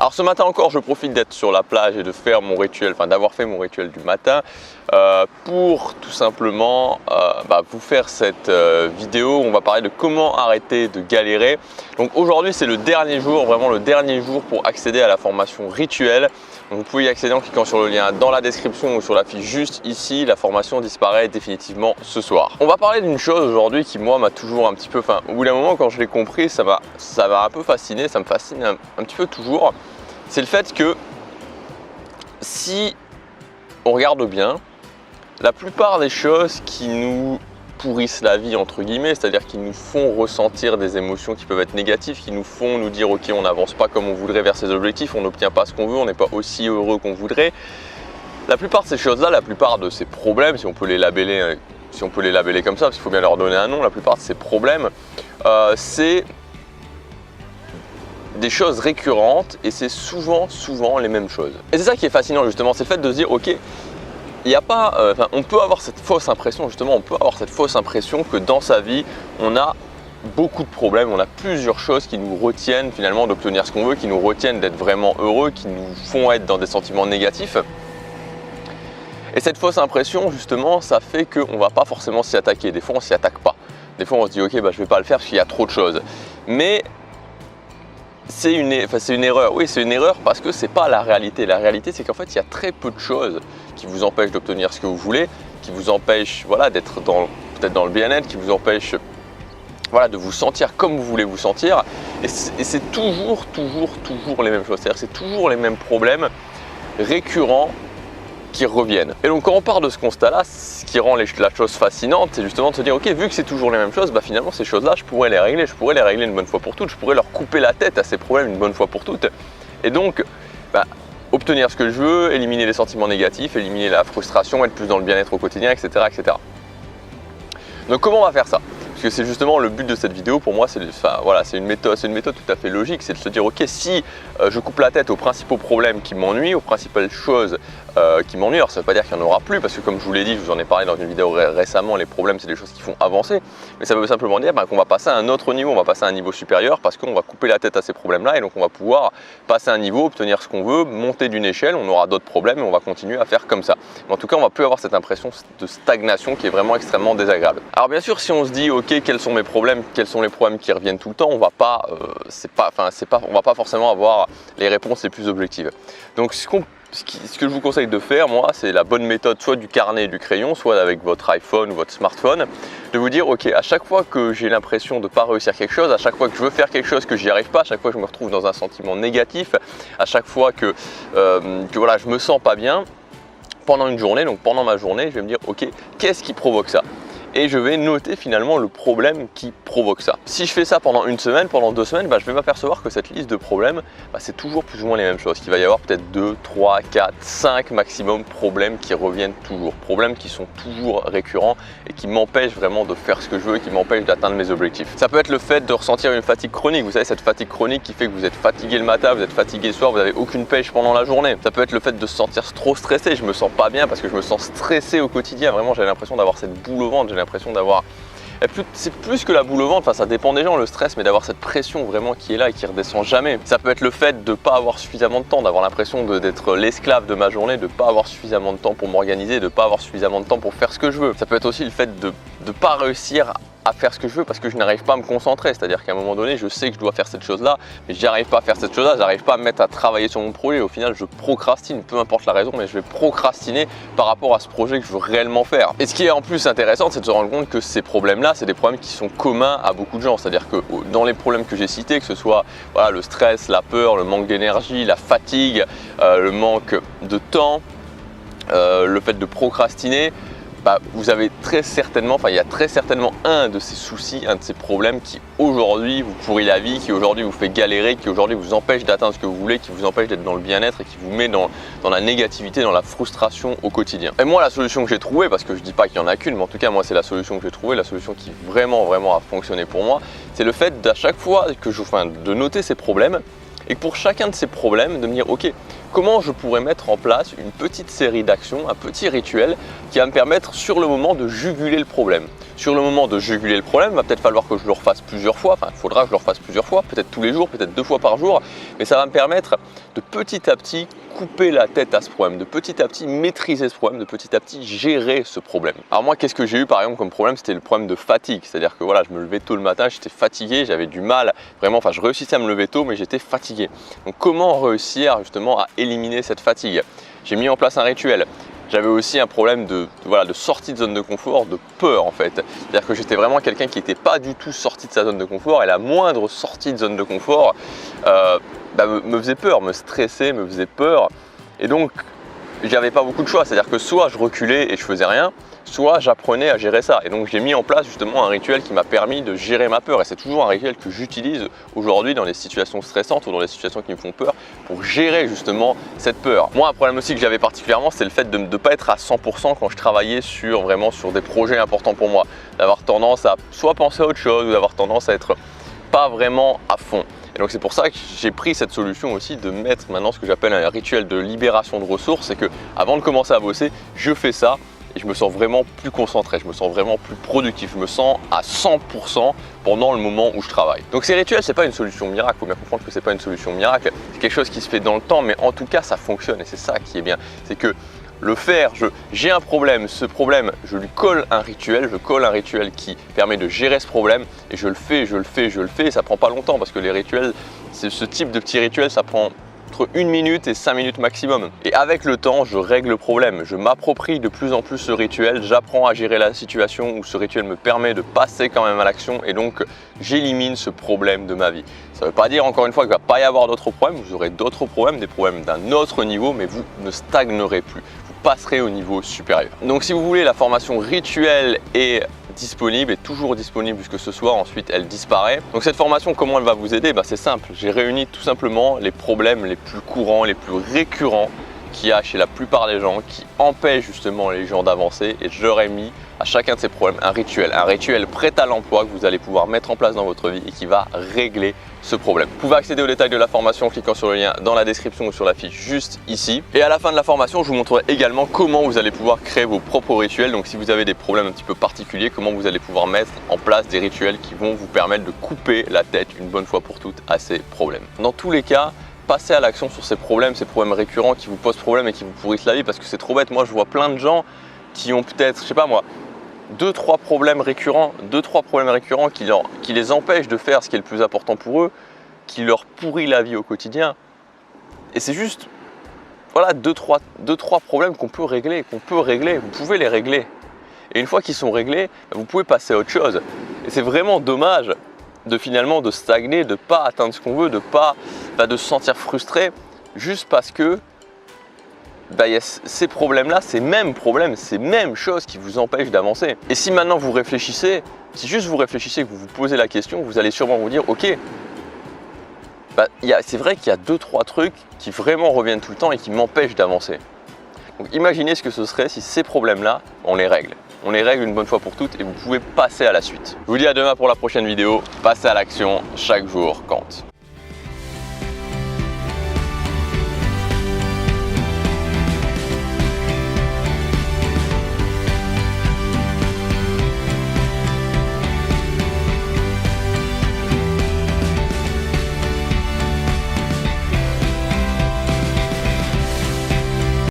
Alors ce matin encore, je profite d'être sur la plage et de faire mon rituel, d'avoir fait mon rituel du matin pour tout simplement vous faire cette vidéo où on va parler de comment arrêter de galérer. Donc aujourd'hui c'est le dernier jour, vraiment le dernier jour pour accéder à la formation rituel. Donc, vous pouvez y accéder en cliquant sur le lien dans la description ou sur la fiche juste ici. La formation disparaît définitivement ce soir. On va parler d'une chose aujourd'hui qui moi m'a toujours un petit peu, au bout d'un moment quand je l'ai compris, ça m'a un peu fasciné, ça me fascine un petit peu toujours. C'est le fait que si on regarde bien, la plupart des choses qui nous pourrissent la vie entre guillemets, c'est-à-dire qui nous font ressentir des émotions qui peuvent être négatives, qui nous font nous dire ok, on n'avance pas comme on voudrait vers ses objectifs, on n'obtient pas ce qu'on veut, on n'est pas aussi heureux qu'on voudrait. La plupart de ces choses-là, la plupart de ces problèmes, si on peut les labeller comme ça, parce qu'il faut bien leur donner un nom, la plupart de ces problèmes, c'est des choses récurrentes et c'est souvent les mêmes choses. Et c'est ça qui est fascinant justement, c'est le fait de se dire ok, il n'y a pas, on peut avoir cette fausse impression justement, que dans sa vie, on a beaucoup de problèmes, on a plusieurs choses qui nous retiennent finalement d'obtenir ce qu'on veut, qui nous retiennent d'être vraiment heureux, qui nous font être dans des sentiments négatifs. Et cette fausse impression justement, ça fait qu'on ne va pas forcément s'y attaquer. Des fois, on s'y attaque pas. Des fois, on se dit ok, je ne vais pas le faire parce qu'il y a trop de choses. Mais c'est une erreur. Oui, c'est une erreur parce que c'est pas la réalité. La réalité, c'est qu'en fait, il y a très peu de choses qui vous empêchent d'obtenir ce que vous voulez, qui vous empêchent d'être peut-être dans le bien-être, qui vous empêchent de vous sentir comme vous voulez vous sentir. Et c'est toujours les mêmes choses. C'est-à-dire c'est toujours les mêmes problèmes récurrents qui reviennent. Et donc quand on part de ce constat-là, ce qui rend la chose fascinante, c'est justement de se dire ok, vu que c'est toujours les mêmes choses, finalement ces choses-là, je pourrais les régler une bonne fois pour toutes, je pourrais leur couper la tête à ces problèmes une bonne fois pour toutes. Et donc obtenir ce que je veux, éliminer les sentiments négatifs, éliminer la frustration, être plus dans le bien-être au quotidien, etc., etc. Donc comment on va faire ça? Parce que c'est justement le but de cette vidéo pour moi, c'est une méthode tout à fait logique, c'est de se dire ok, si je coupe la tête aux principaux problèmes qui m'ennuient, aux principales choses qui m'ennuient, alors ça ne veut pas dire qu'il n'y en aura plus parce que comme je vous l'ai dit, je vous en ai parlé dans une vidéo récemment, les problèmes c'est des choses qui font avancer, mais ça veut simplement dire qu'on va passer à un autre niveau, on va passer à un niveau supérieur parce qu'on va couper la tête à ces problèmes-là et donc on va pouvoir passer à un niveau, obtenir ce qu'on veut, monter d'une échelle, on aura d'autres problèmes et on va continuer à faire comme ça. Mais en tout cas, on va plus avoir cette impression de stagnation qui est vraiment extrêmement désagréable. Alors bien sûr, si on se dit ok, quels sont mes problèmes, quels sont les problèmes qui reviennent tout le temps, on va pas forcément avoir les réponses les plus objectives. Donc ce que je vous conseille de faire, moi, c'est la bonne méthode, soit du carnet et du crayon, soit avec votre iPhone ou votre smartphone, de vous dire ok, à chaque fois que j'ai l'impression de ne pas réussir quelque chose, à chaque fois que je veux faire quelque chose que j'y arrive pas, à chaque fois que je me retrouve dans un sentiment négatif, à chaque fois que je me sens pas bien, pendant une journée, donc pendant ma journée, je vais me dire ok, qu'est-ce qui provoque ça? Et je vais noter finalement le problème qui provoque ça. Si je fais ça pendant une semaine, pendant 2 semaines, je vais m'apercevoir que cette liste de problèmes, c'est toujours plus ou moins les mêmes choses. Qu'il va y avoir peut-être 2, 3, 4, 5 maximum problèmes qui reviennent toujours. Problèmes qui sont toujours récurrents et qui m'empêchent vraiment de faire ce que je veux, qui m'empêchent d'atteindre mes objectifs. Ça peut être le fait de ressentir une fatigue chronique. Vous savez, cette fatigue chronique qui fait que vous êtes fatigué le matin, vous êtes fatigué le soir, vous n'avez aucune pêche pendant la journée. Ça peut être le fait de se sentir trop stressé. Je me sens pas bien parce que je me sens stressé au quotidien. Vraiment, j'ai l'impression d'avoir cette boule au ventre. J'ai l'impression d'avoir, c'est plus que la boule au ventre, ça dépend des gens le stress, mais d'avoir cette pression vraiment qui est là et qui redescend jamais. Ça peut être le fait de ne pas avoir suffisamment de temps, d'avoir l'impression d'être l'esclave de ma journée, de ne pas avoir suffisamment de temps pour m'organiser, de ne pas avoir suffisamment de temps pour faire ce que je veux. Ça peut être aussi le fait de ne pas réussir à faire ce que je veux parce que je n'arrive pas à me concentrer, c'est-à-dire qu'à un moment donné je sais que je dois faire cette chose-là mais je n'arrive pas à faire cette chose-là, j'arrive pas à me mettre à travailler sur mon projet, au final je procrastine, peu importe la raison, mais je vais procrastiner par rapport à ce projet que je veux réellement faire. Et ce qui est en plus intéressant, c'est de se rendre compte que ces problèmes-là, c'est des problèmes qui sont communs à beaucoup de gens, c'est-à-dire que dans les problèmes que j'ai cités, que ce soit le stress, la peur, le manque d'énergie, la fatigue, le manque de temps, le fait de procrastiner, vous avez très certainement, il y a très certainement un de ces soucis, un de ces problèmes qui aujourd'hui vous pourrit la vie, qui aujourd'hui vous fait galérer, qui aujourd'hui vous empêche d'atteindre ce que vous voulez, qui vous empêche d'être dans le bien-être et qui vous met dans la négativité, dans la frustration au quotidien. Et moi la solution que j'ai trouvée, parce que je dis pas qu'il y en a qu'une, mais en tout cas moi c'est la solution que j'ai trouvée, la solution qui vraiment a fonctionné pour moi, c'est le fait d'à chaque fois que de noter ces problèmes et que pour chacun de ces problèmes de me dire ok, comment je pourrais mettre en place une petite série d'actions, un petit rituel qui va me permettre sur le moment de juguler le problème. Sur le moment de juguler le problème, il va peut-être falloir que je le refasse plusieurs fois, enfin il faudra que je le refasse plusieurs fois, peut-être tous les jours, peut-être 2 fois par jour, mais ça va me permettre de petit à petit couper la tête à ce problème, de petit à petit maîtriser ce problème, de petit à petit gérer ce problème. Alors moi, qu'est-ce que j'ai eu par exemple comme problème? C'était le problème de fatigue, c'est-à-dire que voilà, je me levais tôt le matin, j'étais fatigué, j'avais du mal, vraiment, enfin je réussissais à me lever tôt, mais j'étais fatigué. Donc comment réussir justement à éliminer cette fatigue? J'ai mis en place un rituel. J'avais aussi un problème de sortie de zone de confort, de peur en fait. C'est-à-dire que j'étais vraiment quelqu'un qui n'était pas du tout sorti de sa zone de confort et la moindre sortie de zone de confort me faisait peur, me stressait, me faisait peur. Et donc, j'avais pas beaucoup de choix. C'est-à-dire que soit je reculais et je faisais rien, soit j'apprenais à gérer ça. Et donc, j'ai mis en place justement un rituel qui m'a permis de gérer ma peur. Et c'est toujours un rituel que j'utilise aujourd'hui dans les situations stressantes ou dans les situations qui me font peur pour gérer justement cette peur. Moi, un problème aussi que j'avais particulièrement, c'est le fait de ne pas être à 100% quand je travaillais sur des projets importants pour moi. D'avoir tendance à soit penser à autre chose ou d'avoir tendance à être pas vraiment à fond. Et donc c'est pour ça que j'ai pris cette solution aussi de mettre maintenant ce que j'appelle un rituel de libération de ressources. C'est que avant de commencer à bosser, je fais ça et je me sens vraiment plus concentré, je me sens vraiment plus productif, je me sens à 100% pendant le moment où je travaille. Donc ces rituels, c'est pas une solution miracle, il faut bien comprendre que c'est pas une solution miracle, c'est quelque chose qui se fait dans le temps, mais en tout cas ça fonctionne et c'est ça qui est bien. C'est que le faire, j'ai un problème, ce problème, je lui colle un rituel, qui permet de gérer ce problème et je le fais, et ça prend pas longtemps parce que les rituels, ce type de petits rituels, ça prend entre 1 minute et 5 minutes maximum. Et avec le temps, je règle le problème, je m'approprie de plus en plus ce rituel, j'apprends à gérer la situation où ce rituel me permet de passer quand même à l'action et donc j'élimine ce problème de ma vie. Ça ne veut pas dire encore une fois qu'il ne va pas y avoir d'autres problèmes, vous aurez d'autres problèmes, des problèmes d'un autre niveau, mais vous ne stagnerez plus. Passerez au niveau supérieur. Donc si vous voulez, la formation rituel est disponible, est toujours disponible puisque ce soir ensuite elle disparaît. Donc cette formation, comment elle va vous aider? C'est simple, j'ai réuni tout simplement les problèmes les plus courants, les plus récurrents qu'il y a chez la plupart des gens qui empêchent justement les gens d'avancer et je leur ai mis à chacun de ces problèmes un rituel prêt à l'emploi que vous allez pouvoir mettre en place dans votre vie et qui va régler ce problème. Vous pouvez accéder aux détails de la formation en cliquant sur le lien dans la description ou sur la fiche juste ici. Et à la fin de la formation, je vous montrerai également comment vous allez pouvoir créer vos propres rituels. Donc si vous avez des problèmes un petit peu particuliers, comment vous allez pouvoir mettre en place des rituels qui vont vous permettre de couper la tête une bonne fois pour toutes à ces problèmes. Dans tous les cas, passez à l'action sur ces problèmes récurrents qui vous posent problème et qui vous pourrissent la vie parce que c'est trop bête. Moi, je vois plein de gens qui ont peut-être, je sais pas moi, 2-3 problèmes récurrents qui les empêchent de faire ce qui est le plus important pour eux, qui leur pourrit la vie au quotidien. Et c'est juste, voilà, 2-3 problèmes qu'on peut régler, vous pouvez les régler. Et une fois qu'ils sont réglés, vous pouvez passer à autre chose. Et c'est vraiment dommage finalement de stagner, de ne pas atteindre ce qu'on veut, de se sentir frustré juste parce que il y a ces problèmes-là, ces mêmes problèmes, ces mêmes choses qui vous empêchent d'avancer. Et si maintenant vous réfléchissez, si juste vous réfléchissez, que vous vous posez la question, vous allez sûrement vous dire, ok, c'est vrai qu'il y a 2-3 trucs qui vraiment reviennent tout le temps et qui m'empêchent d'avancer. Donc imaginez ce que ce serait si ces problèmes-là, on les règle. On les règle une bonne fois pour toutes et vous pouvez passer à la suite. Je vous dis à demain pour la prochaine vidéo. Passez à l'action, chaque jour compte.